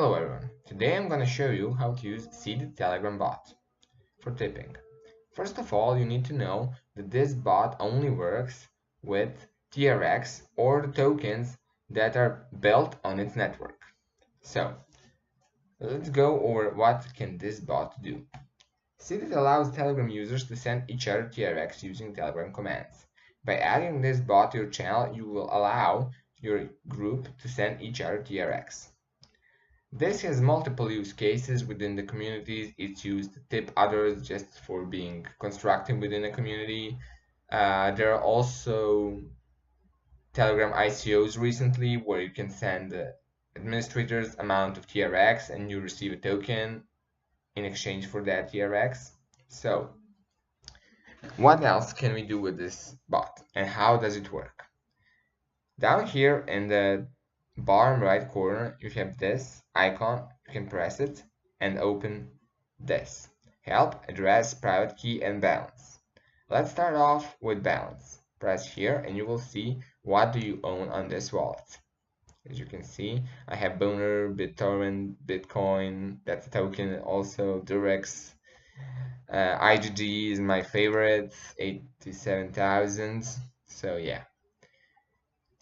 Hello everyone, today I'm going to show you how to use seedit Telegram bot for tipping. First of all, you need to know that this bot only works with TRX or the tokens that are built on its network. So let's go over what can this bot do. Seedit allows Telegram users to send each other TRX using Telegram commands. By adding this bot to your channel, you will allow your group to send each other TRX. This has multiple use cases within the communities. It's used to tip others just for being constructive within a community. There are also Telegram ICOs recently where you can send administrators amount of TRX and you receive a token in exchange for that TRX. So what else can we do with this bot and how does it work? Down here in the bottom right corner, you have this icon. You can press it and open this. Help, address, private key, and balance. Let's start off with balance. Press here and you will see what do you own on this wallet. As you can see, I have Boner, BitTorrent, Bitcoin, that's a token, also Durex. IGG is my favorite, 87,000. So yeah.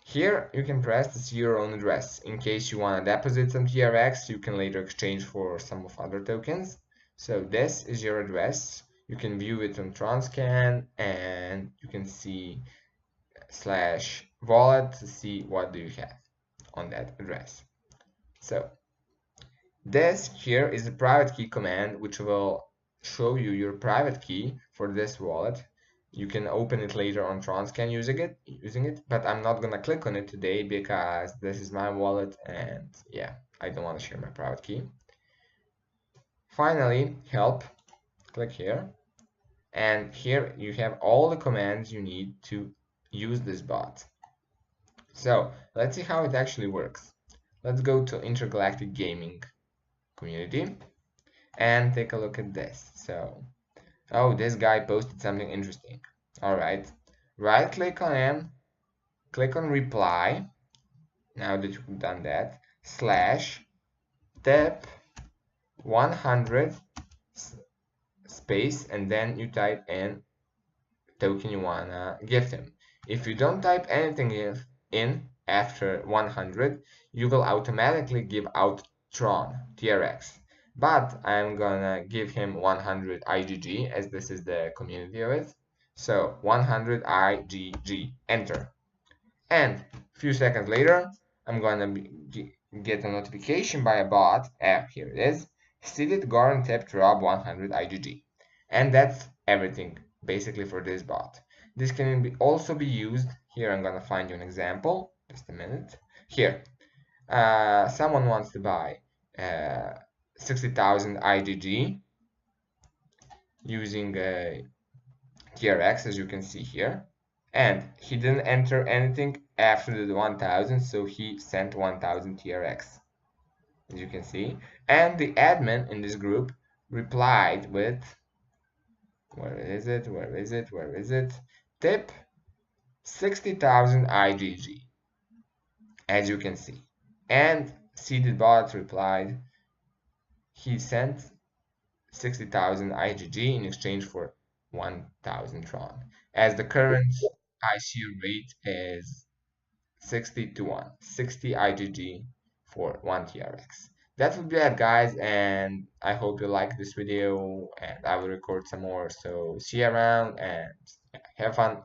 Here you can press to see your own address. In case you want to deposit some TRX, you can later exchange for some of other tokens. So this is your address. You can view it on Transcan and you can see /wallet to see what do you have on that address. So this here is a private key command which will show you your private key for this wallet. You can open it later on Transcan using it, but I'm not gonna click on it today because this is my wallet and yeah, I don't want to share my private key. Finally, help, click here, and here you have all the commands you need to use this bot. So let's see how it actually works. Let's go to Intergalactic Gaming community and take a look at this. So, oh, this guy posted something interesting. All right, right click on him, click on reply. Now that you've done that, /tip 100 space, and then you type in token you wanna gift him. If you don't type anything in after 100, you will automatically give out Tron TRX. But I'm gonna give him 100 IGG as this is the community of it. So 100 IGG, enter. And a few seconds later, I'm gonna get a notification by a bot. Here it is. Seedit Garden Tip Rob 100 IGG. And that's everything basically for this bot. This can also be used. Here I'm gonna find you an example. Just a minute. Here, someone wants to buy 60,000 IGG using TRX, as you can see here, and he didn't enter anything after the 1000, so he sent 1000 TRX, as you can see. And the admin in this group replied with, where is it, tip 60,000 IGG, as you can see. And seedit bot replied, he sent 60,000 IGG in exchange for 1,000 Tron, as the current ICO rate is 60 to 1, 60 IGG for 1 TRX. That would be it, guys, and I hope you like this video, and I will record some more. So see you around and have fun.